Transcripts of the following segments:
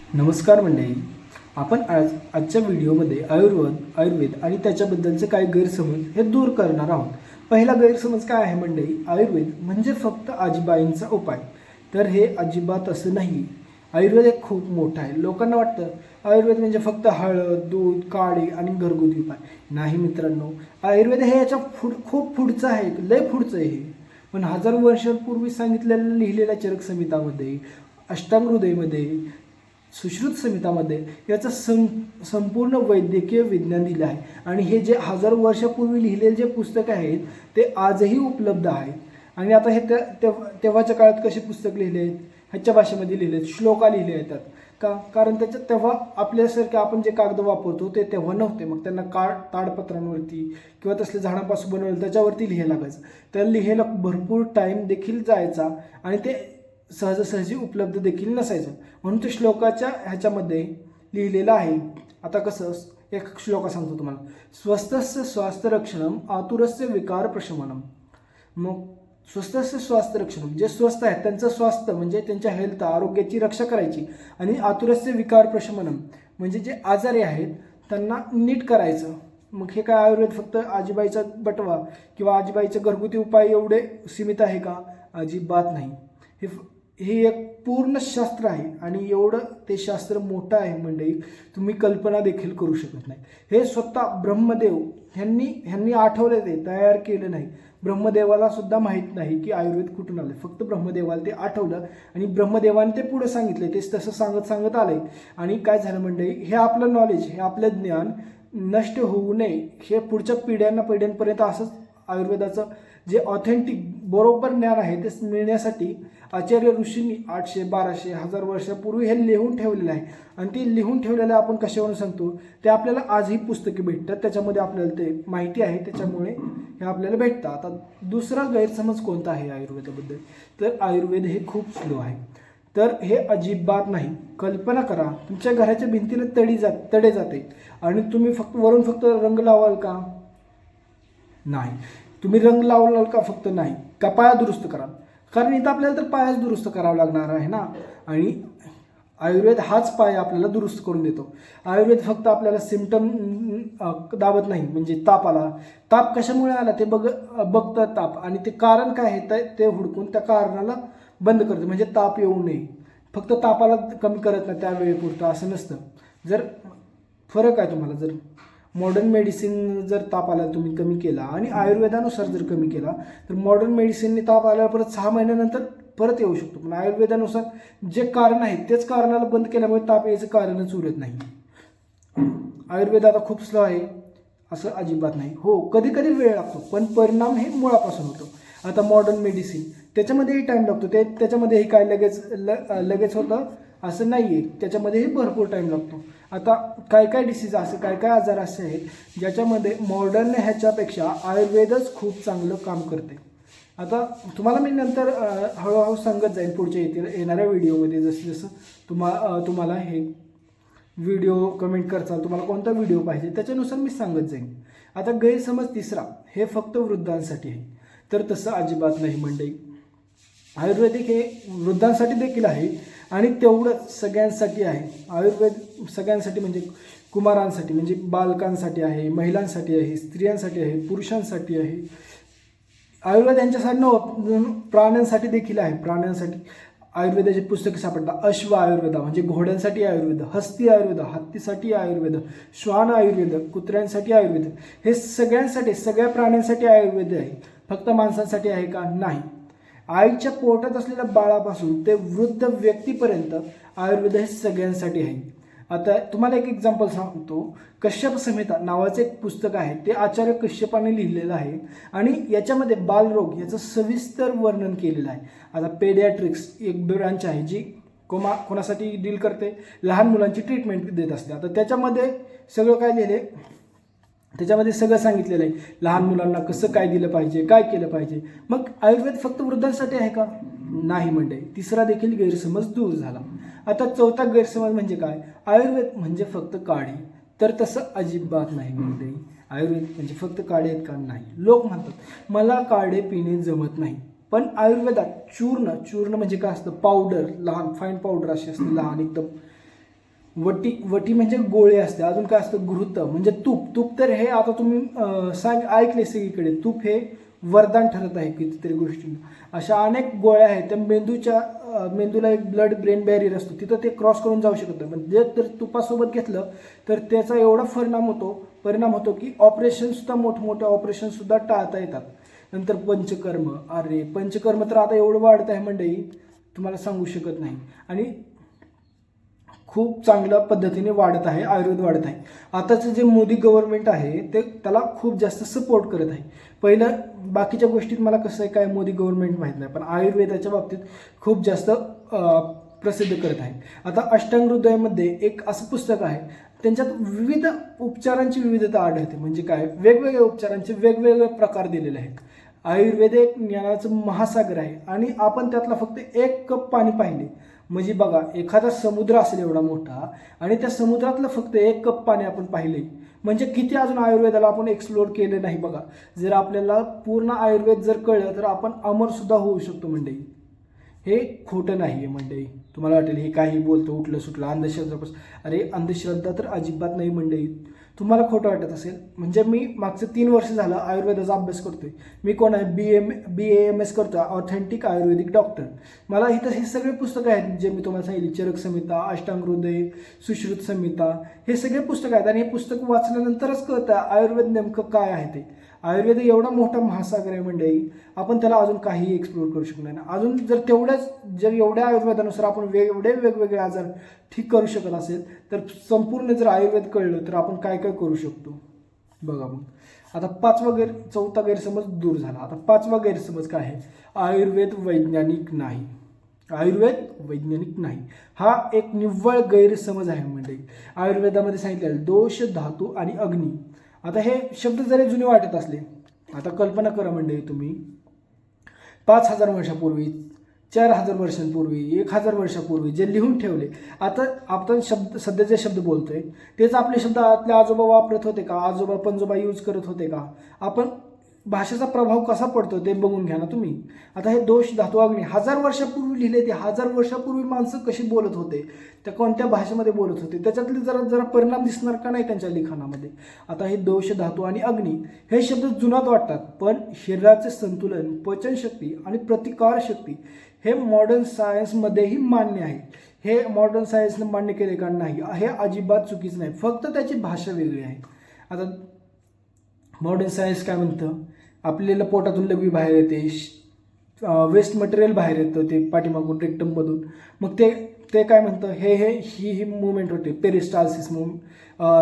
नमस्कार मंडळी. आपण आजच्या व्हिडिओमध्ये आयुर्वेद आणि त्याच्याबद्दलचे काही गैरसमज हे दूर करणार आहोत. पहिला गैरसमज काय आहे मंडळी? आयुर्वेद म्हणजे फक्त आजीबाईंचा उपाय. तर हे अजिबात असं नाही. आयुर्वेद हे खूप मोठं आहे. लोकांना वाटतं आयुर्वेद म्हणजे फक्त हळद, दूध, काढे आणि घरगुती उपाय. नाही मित्रांनो, आयुर्वेद हे याच्या खूप पुढचं आहे, लय पुढचं आहे हे. पण हजारो वर्षांपूर्वी सांगितलेलं लिहिलेल्या चरक संहितामध्ये, अष्टांग हृदयमध्ये, सुश्रुत संहितामध्ये याचं संपूर्ण वैद्यकीय विज्ञान दिलं आहे. आणि हे जे हजारो वर्षापूर्वी लिहिलेले जे पुस्तक आहेत ते आजही उपलब्ध आहे. आणि आता हे तेव्हाच्या काळात कसे पुस्तक लिहिले आहेत? ह्याच्या भाषेमध्ये लिहिले आहेत, श्लोका लिहिले येतात का? कारण त्याच्यात तेव्हा आपल्यासारखे आपण जे कागद वापरतो ते तेव्हा नव्हते. मग त्यांना ताडपत्रांवरती किंवा तसले झाडांपासून बनवलं त्याच्यावरती लिहायला लागायचं. तर लिहायला भरपूर टाईम देखील जायचा आणि ते सहजासहजी उपलब्ध देखील नसायचं. म्हणून ते श्लोकाच्या ह्याच्यामध्ये लिहिलेलं आहे. आता कसं, एक श्लोक सांगतो तुम्हाला. स्वस्थस्य स्वास्थ्य रक्षणम, आतुरस्य विकार प्रशमनम. मग स्वस्थस्य स्वास्थ्य रक्षणम, जे स्वस्थ आहेत त्यांचं स्वास्थ्य म्हणजे त्यांच्या हेल्थ, आरोग्याची रक्षा करायची. आणि आतुरस्य विकार प्रशमनम म्हणजे जे आजारी आहेत त्यांना नीट करायचं. मग हे काय आयुर्वेद फक्त आजीबाईचा बटवा किंवा आजीबाईचे घरगुती उपाय एवढे सीमित आहे का? अजिबात नाही. हे एक पूर्ण शास्त्र आहे आणि एवढं ते शास्त्र मोठं आहे मंडळी, तुम्ही कल्पना देखील करू शकत नाही. हे स्वतः ब्रह्मदेव ह्यांनी आठवलं, ते तयार केलं नाही. ब्रह्मदेवाला सुद्धा माहीत नाही की आयुर्वेद कुठून आलं. फक्त ब्रह्मदेवाला ते आठवलं आणि ब्रह्मदेवाने ते पुढे सांगितले. तेच तसं सांगत आलंय. आणि काय झालं मंडळी, हे आपलं नॉलेज, हे आपलं ज्ञान नष्ट होऊ नये, हे पुढच्या पिढ्यांपर्यंत असंच आयुर्वेदाचं जे ऑथेंटिक बरोबर ज्ञान आहे ते मिळण्यासाठी आचार्य ऋषींनी 800, 1200, 1000 वर्षापूर्वी हे लिहून ठेवलेलं आहे. आणि ते लिहून ठेवलेलं आपण कशावरून सांगतो? ते आपल्याला आजही पुस्तके भेटतात, त्याच्यामध्ये आपल्याला ते माहिती आहे, त्याच्यामुळे हे आपल्याला भेटतं. आता दुसरा गैरसमज कोणता आहे आयुर्वेदाबद्दल? तर आयुर्वेद हे खूप स्लो आहे. तर हे अजिबात नाही. कल्पना करा, तुमच्या घराच्या भिंतीला तडे जाते आणि तुम्ही वरून फक्त रंग लावाल का? नाही. तुम्ही रंग लावलाल का? फक्त नाही. का पाया दुरुस्त कराल? कारण इथं आपल्याला तर पायाच दुरुस्त करावा लागणार आहे ना. आणि आयुर्वेद हाच पाय आपल्याला दुरुस्त करून देतो. आयुर्वेद फक्त आपल्याला सिम्पटम दाबत नाही. म्हणजे ताप आला, ताप कशामुळे आला ते बघतं ताप, आणि ते कारण काय आहे ते हुडकून त्या कारणाला बंद करतं. म्हणजे ताप येऊ नये. फक्त तापाला कमी करत नाही त्यावेळेपुरतं असं नसतं. जर फरक आहे तुम्हाला, जर मॉडर्न मेडिसिन जर ताप आला तुम्ही कमी केला आणि आयुर्वेदानुसार जर कमी केला, तर मॉडर्न मेडिसिनने ताप आल्यावर परत 6 महिन्यानंतर परत येऊ शकतो. पण आयुर्वेदानुसार जे कारण आहे तेच कारणाला बंद केल्यामुळे ताप यायचं कारणच उरत नाही. आयुर्वेद आता खूप स्लो आहे असं अजिबात नाही. हो, कधी कधी वेळ लागतो, पण परिणाम हे मुळापासून होतो. आता मॉडर्न मेडिसिन त्याच्यामध्येही टाईम लागतो. त्याच्यामध्येही काय लगेच होतं असं नाही आहे. त्याच्यामध्येही भरपूर टाईम लागतो. आता काय डिसीज असे काय आजार असे आहेत ज्याच्यामध्ये मॉडर्न ह्याच्यापेक्षा आयुर्वेदच खूप चांगलं काम करते. आता तुम्हाला मी नंतर हळूहळू सांगत जाईल पुढच्या येणाऱ्या व्हिडिओमध्ये. जसं तुम्हाला हे व्हिडिओ कमेंट करचाल, तुम्हाला कोणता व्हिडिओ पाहिजे त्याच्यानुसार मी सांगत जाईन. आता गैरसमज तिसरा, हे फक्त वृद्धांसाठी आहे. तर तसं अजिबात नाही मंडळी. आयुर्वेदिक हे वृद्धांसाठी देखील आहे आणि तेवढंच सगळ्यांसाठी आहे. आयुर्वेद सगळ्यांसाठी म्हणजे कुमारांसाठी, म्हणजे बालकांसाठी आहे, महिलांसाठी आहे, स्त्रियांसाठी आहे, पुरुषांसाठी आहे. आयुर्वेद यांच्यासाठी प्राण्यांसाठी देखील आहे. प्राण्यांसाठी आयुर्वेदाची पुस्तके सापडतात. अश्व आयुर्वेद म्हणजे घोड्यांसाठी आयुर्वेद, हस्ती आयुर्वेद हत्तीसाठी आयुर्वेद, श्वान आयुर्वेद कुत्र्यांसाठी आयुर्वेद. हे सगळ्यांसाठी, सगळ्या प्राण्यांसाठी आयुर्वेद आहे. फक्त माणसांसाठी आहे का? नाही. आईच्या पोटात असलेल्या बाळापासून ते वृद्ध व्यक्तीपर्यंत आयुर्वेद हे सगळ्यांसाठी आहे. आता तुम्हाला एक एक्झाम्पल सांगतो. कश्यप संहिता नावाचं एक पुस्तक आहे, ते आचार्य कश्यपाने लिहिलेलं आहे आणि याच्यामध्ये बालरोग याचं सविस्तर वर्णन केलेलं आहे. आता पेडियाट्रिक्स एक ब्रांच आहे जी कोणासाठी डील करते? लहान मुलांची ट्रीटमेंट देत असते. आता त्याच्यामध्ये सगळं काय लिहिले, त्याच्यामध्ये सगळं सांगितलेलं आहे. लहान मुलांना कसं काय दिलं पाहिजे, काय केलं पाहिजे. मग आयुर्वेद फक्त वृद्धांसाठी आहे का? नाही मंडळी. तिसरा देखील गैरसमज दूर झाला. आता चौथा गैरसमज म्हणजे काय? आयुर्वेद म्हणजे फक्त काढे. तर तसं अजिबात नाही मंडळी. आयुर्वेद म्हणजे फक्त काढे आहेत का? नाही. लोक म्हणतात मला काढे पिणे जमत नाही, पण आयुर्वेदात चूर्ण म्हणजे काय असतं? पावडर, लहान फाईन पावडर अशी असते, लहान एकदम वटी वटी म्हणजे गोळे असते. अजून काय असतं? घृत म्हणजे तूप. तूप तर हे आता तुम्ही ऐकले सगळीकडे, तूप हे वरदान ठरत आहे कितीतरी गोष्टींना. अशा अनेक गोळ्या आहेत त्या मेंदूला एक ब्लड ब्रेन बॅरियर असतो, तिथं ते क्रॉस करून जाऊ शकत नाही. म्हणजे जर तुपासोबत घेतलं तर त्याचा एवढा परिणाम होतो की ऑपरेशनसुद्धा, मोठमोठे ऑपरेशनसुद्धा टाळता येतात. नंतर पंचकर्म. अरे पंचकर्म तर आता एवढं वाढत आहे मंडळी, तुम्हाला सांगू शकत नाही. आणि खूप चांगल्या पद्धतीने वाढत आहे, आयुर्वेद वाढत आहे. आताचं जे मोदी गव्हर्नमेंट आहे ते त्याला खूप जास्त सपोर्ट करत आहे. पहिलं बाकीच्या गोष्टीत मला कसं आहे काय मोदी गव्हर्नमेंट माहीत नाही, पण आयुर्वेदाच्या बाबतीत खूप जास्त प्रसिद्ध करत आहे. आता अष्टांग हृदयामध्ये एक असं पुस्तक आहे, त्यांच्यात विविध उपचारांची विविधता आढळते. म्हणजे काय? वेगवेगळ्या उपचारांचे वेगवेगळे प्रकार दिलेले आहेत. आयुर्वेद एक ज्ञानाचं महासागर आहे आणि आपण त्यातला फक्त 1 कप पाणी पाहिले म्हणजे बघा, एखादा समुद्र असेल एवढा मोठा आणि त्या समुद्रातलं फक्त 1 कप पाणी आपण पाहिले म्हणजे किती अजून आयुर्वेदाला आपण एक्सप्लोर केले नाही बघा. जर आपल्याला पूर्ण आयुर्वेद जर कळलं तर आपण अमरसुद्धा होऊ शकतो मंडळी. हे खोटं नाही आहे मंडळी. तुम्हाला वाटेल हे काही बोलतो उठलं सुटलं अंधश्रद्धापासून. अरे अंधश्रद्धा तर अजिबात नाही मंडळी. तुम्हाला खोटं वाटत असेल म्हणजे मी मागचं 3 वर्ष झालं आयुर्वेदाचा अभ्यास करतोय. मी कोण आहे? BAMS करतो, ऑथेंटिक आयुर्वेदिक डॉक्टर. मला इथं हे सगळे पुस्तकं आहेत जे मी तुम्हाला सांगितले, चरक संहिता, अष्टांग हृदय, सुश्रुत संहिता, हे सगळे पुस्तकं आहेत. आणि हे पुस्तक वाचल्यानंतरच कळतं आयुर्वेद नेमकं काय आहे ते. आयुर्वेद एवढा मोठा महासागर आहे मंडळी, आपण त्याला अजून काहीही एक्सप्लोर करू शकणार नाही. अजून जर एवढ्या आयुर्वेदानुसार आपण वेगवेगळे आजार ठीक करू शकत असेल तर संपूर्ण जर आयुर्वेद कळलं तर आपण काय काय करू शकतो बघा. मग आता चौथा गैरसमज दूर झाला. आता 5वा गैरसमज काय आहे? आयुर्वेद वैज्ञानिक नाही. आयुर्वेद वैज्ञानिक नाही हा एक निव्वळ गैरसमज आहे मंडळी. आयुर्वेदामध्ये सांगितलेलं दोष, धातू आणि अग्नी. आता हे शब्द जरी जुने वाटत असले, आता कल्पना करा मंडळी तुम्ही 5000 वर्षापूर्वी, 4000 वर्षांपूर्वी, 1000 वर्षापूर्वी जे लिहून ठेवले, आता आपण सध्या जे शब्द बोलतोय तेच आपले शब्द आपले आजोबा वापरत होते का? आजोबा पणजोबा यूज करत होते का? आपण भाषेचा प्रभाव कसा पडतो ते बघून घ्या ना तुम्ही. आता हे दोष, धातू, अग्नी 1000 वर्षापूर्वी लिहिले. ते 1000 वर्षापूर्वी माणसं कशी बोलत होते, त्या कोणत्या भाषेमध्ये बोलत होते, त्याच्यातले जरा परिणाम दिसणार का नाही त्यांच्या लिखाणामध्ये. आता हे दोष, धातू आणि अग्नी हे शब्द जुनाट वाटतात, पण शरीराचे संतुलन, पचनशक्ती आणि प्रतिकारशक्ती हे मॉडर्न सायन्समध्येही मान्य आहे. हे मॉडर्न सायन्सनं मान्य केले का? नाही. हे अजिबात चुकीचं नाही, फक्त त्याची भाषा वेगळी आहे. आता मॉडर्न सायन्स काय म्हणतं? आपल्याला पोटातून लघवी बाहेर येते, वेस्ट मटेरियल बाहेर येतं ते पाठीमागून रेक्टममधून. मग ते काय म्हणतं? ही मुवमेंट होते, पेरिस्टाल्सिस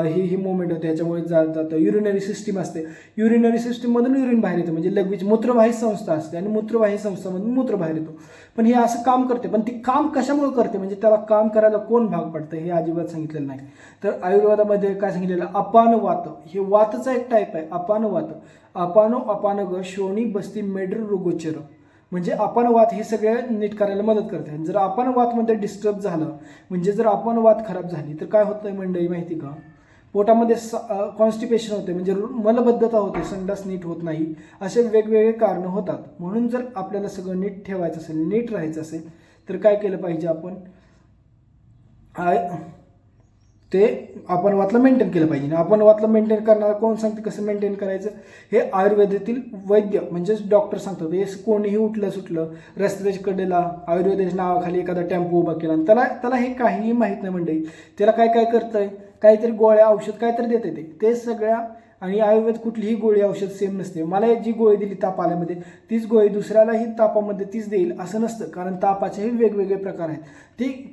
ही मुवमेंट होते, ह्याच्यामुळे जातं. युरिनरी सिस्टीम असते, युरिनरी सिस्टीममधून युरिन बाहेर येतं म्हणजे लघवीची मूत्रवाही संस्था असते आणि मूत्रवाही संस्थामधून मूत्र बाहेर येतो. पण हे असं काम करते, पण ती काम कशामुळे करते म्हणजे त्याला काम करायला कोण भाग पडतं हे अजिबात सांगितलेलं नाही. तर आयुर्वेदामध्ये काय सांगितलेलं? अपानवात, हे वातचा एक टाईप आहे अपानवात. अपानग शोणी बस्ती मेडर रोगोचर म्हणजे अपानवात हे सगळं नीट करायला मदत करते. जर अपानवातमध्ये डिस्टर्ब झालं म्हणजे जर अपानवात खराब झाली तर काय होतं मंडळी माहिती का? पोटामध्ये कॉन्स्टिपेशन होते म्हणजे मलबद्धता होते, संडास नीट होत नाही, असे वेगवेगळे कारणं होतात. म्हणून जर आपल्याला सगळं नीट ठेवायचं असेल, नीट राहायचं असेल तर काय केलं पाहिजे आपण? ते अपनवातला मेंटेन केलं पाहिजे. अपनवातला मेंटेन करणारा कोण सांगते कसं मेंटेन करायचं? हे आयुर्वेदातील वैद्य म्हणजेच डॉक्टर सांगतात. हे कोणीही उठलं सुटलं रस्त्याच्या कडेला आयुर्वेदाच्या नावाखाली एखादा टेम्पो उभा केला आणि त्याला हे काहीही माहीत नाही मंडळी. त्याला काय करतंय? काहीतरी गोळ्या औषध काहीतरी देते ते सगळ्या. आणि आयुर्वेद कुठलीही गोळी औषध सेम नसते. मला जी गोळी दिली ताप आल्यामध्ये तीच गोळी दुसऱ्यालाही तापामध्ये तीच देईल असं नसतं, कारण तापाचेही वेगवेगळे प्रकार आहेत.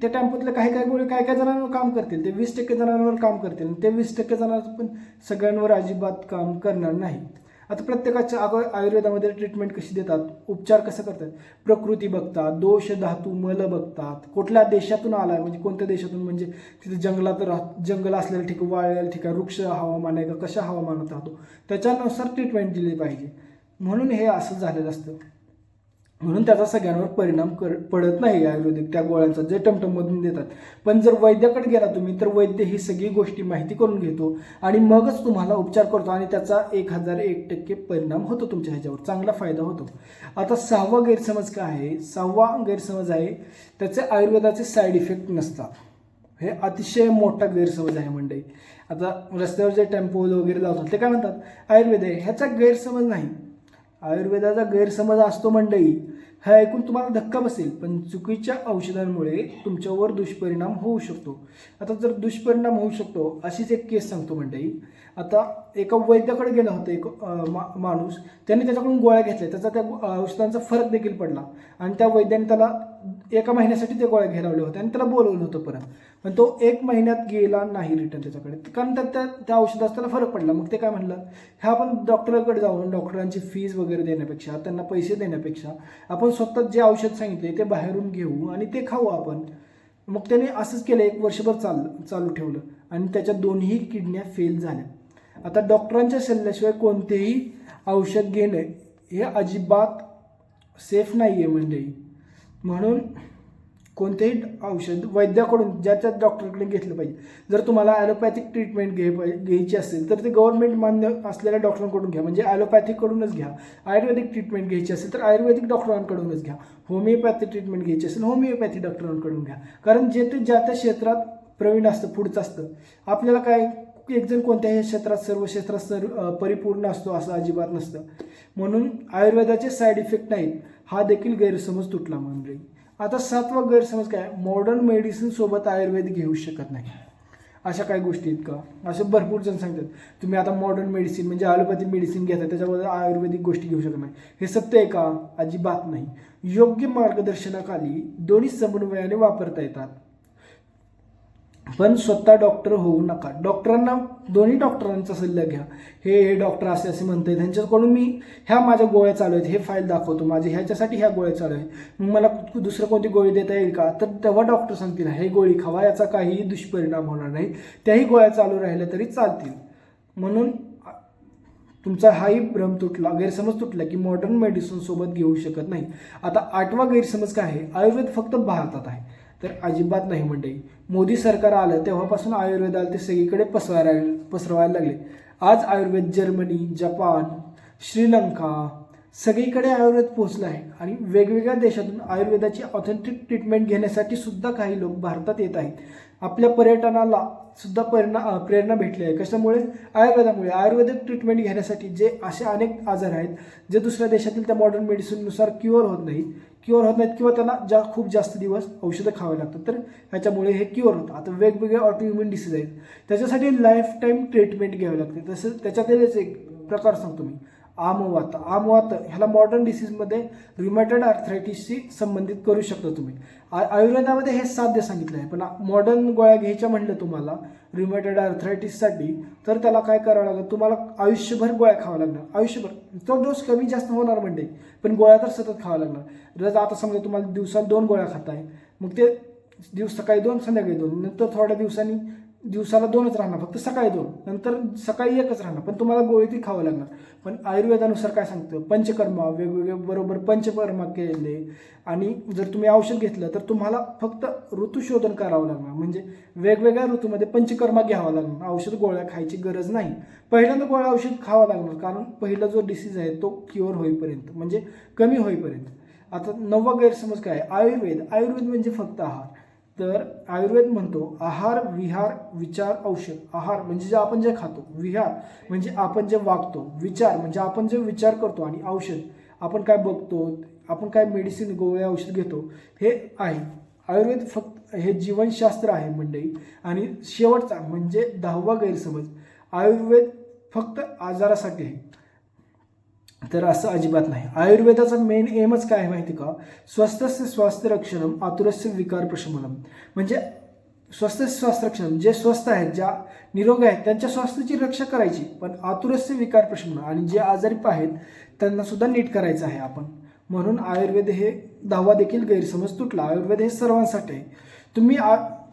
त्या टेम्पोतल्या काही गोळी काय जणांवर काम करतील, ते 20% जणांवर काम करतील आणि ते 20% जणांवर पण सगळ्यांवर अजिबात काम करणार नाही. आता प्रत्येकाच्या आयुर्वेदामध्ये ट्रीटमेंट कशी देतात, उपचार कसं करतात? प्रकृती बघतात, दोष, धातू, मल बघतात, कुठल्या देशातून आला आहे म्हणजे कोणत्या देशातून, म्हणजे तिथे जंगल असलेलं ठिकाण, वाळलेलं ठिकाण, वृक्ष हवामान आहे का, कशा हवामानात राहतो त्याच्यानुसार ट्रीटमेंट दिली पाहिजे. म्हणून हे असं झालेलं असतं. म्हणून त्याचा सगळ्यांवर परिणाम पडत नाही आयुर्वेदिक त्या गोळ्यांचा जे टमटममधून देतात. पण जर वैद्याकडे गेला तुम्ही तर वैद्य ही सगळी गोष्टी माहिती करून घेतो आणि मगच तुम्हाला उपचार करतो आणि त्याचा 1001% परिणाम होतो तुमच्या ह्याच्यावर, चांगला फायदा होतो. आता 6वा गैरसमज काय आहे? 6वा गैरसमज आहे त्याचे आयुर्वेदाचे साईड इफेक्ट नसतात. हे अतिशय मोठा गैरसमज आहे मंडळी. आता रस्त्यावर जे टेम्पो वगैरे लावतात ते काय म्हणतात आयुर्वेद आहे, ह्याचा गैरसमज नाही. आयुर्वेदाचा गैरसमज असतो मंडळी, हे ऐकून तुम्हाला धक्का बसेल, पण चुकीच्या औषधांमुळे तुमच्यावर दुष्परिणाम होऊ शकतो. आता जर दुष्परिणाम होऊ शकतो अशीच एक केस सांगतो मंडळी. आता एका वैद्याकडे गेला होता एक माणूस, त्याने त्याच्याकडून गोळ्या घेतल्या, त्याचा त्या औषधांचा फरक देखील पडला आणि त्या वैद्याने त्याला एका महिन्यासाठी ते गोळ्या घ्यायला होते आणि त्याला बोलवलं होतं परत, पण तो 1 महिन्यात गेला नाही रिटर्न त्याच्याकडे, कारण त्या औषधाचा त्याला फरक पडला. मग ते काय म्हणलं, ह्या आपण डॉक्टरकडे जाऊन डॉक्टरांची फीज वगैरे देण्यापेक्षा, त्यांना पैसे देण्यापेक्षा आपण स्वतः जे औषध सांगितले ते बाहेरून घेऊ आणि ते खाऊ आपण. मग त्याने असंच केलं, 1 वर्षभर चालू ठेवलं आणि त्याच्या 2ही किडन्या फेल झाल्या. आता डॉक्टरांच्या सल्ल्याशिवाय कोणतेही औषध घेणे हे अजिबात सेफ नाही आहे मंडळी. म्हणून कोणतेही औषध वैद्याकडून ज्याच्या डॉक्टरकडे घेतलं पाहिजे. जर तुम्हाला ॲलोपॅथिक ट्रीटमेंट घ्यायची असेल तर ते गव्हर्नमेंट मान्य असलेल्या डॉक्टरांकडून घ्या, म्हणजे ॲलोपॅथिककडूनच घ्या. आयुर्वेदिक ट्रीटमेंट घ्यायची असेल तर आयुर्वेदिक डॉक्टरांकडूनच घ्या. होमिओपॅथी ट्रीटमेंट घ्यायची असेल होमिओपॅथी डॉक्टरांकडून घ्या, कारण जे ते ज्या त्या क्षेत्रात प्रवीण असतं, पुढचं असतं. आपल्याला काय एक जण कोणत्याही क्षेत्रात सर्व क्षेत्रात परिपूर्ण असतो असं अजिबात नसतं. म्हणून आयुर्वेदाचे साईड इफेक्ट नाहीत, हा देखील गैरसमज तुटला मंडळी. आता 7वा गैरसमज काय, मॉडर्न मेडिसिन सोबत आयुर्वेद घेऊ शकत नाही. अशा काही गोष्टी आहेत का, असे भरपूर जण सांगतात तुम्ही आता मॉडर्न मेडिसिन म्हणजे ॲलोपॅथिक मेडिसिन घेता त्याच्याबद्दल आयुर्वेदिक गोष्टी घेऊ शकत नाही. हे सत्य आहे का, अजिबात नाही. योग्य मार्गदर्शनाखाली दोन्ही समन्वयाने वापरता येतात, पण स्वतः डॉक्टर होऊ नका. दोन्ही डॉक्टरांचा सल्ला घ्या. हे डॉक्टर असे म्हणतात, त्यांच्याकडून मी ह्या माझ्या गोळ्या चालू आहेत, हे फाईल दाखवतो माझे, ह्याच्यासाठी ह्या गोळ्या चालू आहेत, मग मला दुसरं कोणती गोळी देता येईल का, तर तेव्हा डॉक्टर सांगतील हे गोळी खावा, याचा काहीही दुष्परिणाम होणार नाही, त्याही गोळ्या चालू राहिल्या तरी चालतील. म्हणून तुमचा हाही भ्रम तुटला, गैरसमज तुटला की मॉडर्न मेडिसिन सोबत घेऊ शकत नाही. आता 8वा गैरसमज काय आहे, आयुर्वेद फक्त भारतात आहे, तर अजिबात नाही मंडळी. मोदी सरकार आलं तेव्हापासून आयुर्वेदाला ते सगळीकडे पसरवायला लागले. आज आयुर्वेद जर्मनी, जपान, श्रीलंका सगळीकडे आयुर्वेद पोहोचलं आहे आणि वेगवेगळ्या देशातून आयुर्वेदाची ऑथेंटिक ट्रीटमेंट घेण्यासाठी सुद्धा काही लोक भारतात येत आहेत. आपल्या पर्यटनाला सुद्धा प्रेरणा भेटली आहे. कशामुळे, आयुर्वेदामुळे. आयुर्वेदिक ट्रीटमेंट घेण्यासाठी जे असे अनेक आजार आहेत जे दुसऱ्या देशातील त्या मॉडर्न मेडिसिननुसार क्युअर होत नाहीत किंवा त्यांना खूप जास्त दिवस औषधं खावे लागतात, तर ह्याच्यामुळे हे क्युअर होतं. आता वेगवेगळे ऑटोइम्युन डिसीज आहेत, त्याच्यासाठी लाईफ टाईम ट्रीटमेंट घ्यावी लागते. तसंच त्याच्यातीलच एक प्रकार सांगतो मी, आमवात ह्याला मॉडर्न डिसीजमध्ये रिमॅटॉइड आर्थरायटिसशी संबंधित करू शकता तुम्ही. आयुर्वेदामध्ये हे साध्य सांगितलं आहे, पण मॉडर्न गोळ्या घ्यायच्या म्हणलं तुम्हाला रिमॅटॉइड आर्थरायटिससाठी, तर त्याला काय करावं लागेल, तुम्हाला आयुष्यभर गोळ्या खावा लागणार. आयुष्यभर तो डोस कमी जास्त होणार म्हणजे, पण गोळ्या तर सतत खावा लागणार. जर आता समजा तुम्हाला दिवसात 2 गोळ्या खाताय, मग ते सकाळी 2 संध्याकाळी 2, नंतर थोड्या दिवसांनी दिवसाला 2च राहणार, फक्त सकाळी 2, नंतर सकाळी 1च राहणार, पण तुम्हाला गोळी ती खावं लागणार. पण आयुर्वेदानुसार काय सांगतं, पंचकर्मा वेगवेगळे बरोबर पंचकर्मा केले, आणि जर तुम्ही औषध घेतलं तर तुम्हाला फक्त ऋतुशोधन करावं लागणार, म्हणजे वेगवेगळ्या ऋतूमध्ये पंचकर्मा घ्यावा लागणार. औषध गोळ्या खायची गरज नाही. पहिल्यांदा गोळ्या औषध खावं लागणार, कारण पहिला जो डिसीज आहे तो क्युअर होईपर्यंत, म्हणजे कमी होईपर्यंत. आता 9वा गैरसमज काय, आयुर्वेद म्हणजे फक्त आहार. तर आयुर्वेद म्हणतो आहार, विहार, विचार, औषध. आहार म्हणजे जे आपण जे खातो, विहार म्हणजे आपण जे वागतो, विचार म्हणजे आपण जे विचार करतो, आणि औषध आपण काय बघतो, आपण काय मेडिसिन गोळ्या औषध घेतो, हे आहे. आयुर्वेद फक्त हे जीवनशास्त्र आहे मंडळी. आणि शेवटचा म्हणजे 10वा गैरसमज, आयुर्वेद फक्त आजारासाठी आहे. तर असं अजिबात नाही. आयुर्वेदाचा मेन एमच काय आहे माहिती का, स्वस्थस्य स्वास्थ्य रक्षणम आतुरस्य विकार प्रशमनम. म्हणजे स्वस्थ स्वास्थ्य रक्षणम, जे स्वस्थ आहेत, ज्या निरोगी आहेत त्यांच्या स्वास्थ्याची रक्षा करायची, पण आतुरस्य विकार प्रशमन, आणि जे आजारी आहेत त्यांना सुद्धा नीट करायचं आहे आपण. म्हणून आयुर्वेद हे 10वा देखील गैरसमज तुटला. आयुर्वेद हे सर्वांसाठी आहे.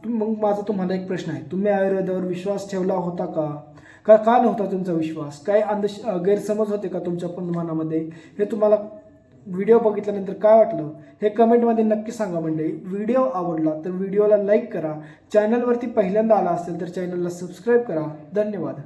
मग माझा तुम्हाला एक प्रश्न आहे, तुम्ही आयुर्वेदावर विश्वास ठेवला होता का नव्हता तुमचा विश्वास? काय गैरसमज होते का तुमच्या पण मनामध्ये? हे तुम्हाला व्हिडिओ बघितल्यानंतर काय वाटलं हे कमेंटमध्ये नक्की सांगा मंडळी. व्हिडिओ आवडला तर व्हिडिओला लाईक करा. चॅनलवरती पहिल्यांदा आला असेल तर चॅनलला सबस्क्राईब करा. धन्यवाद.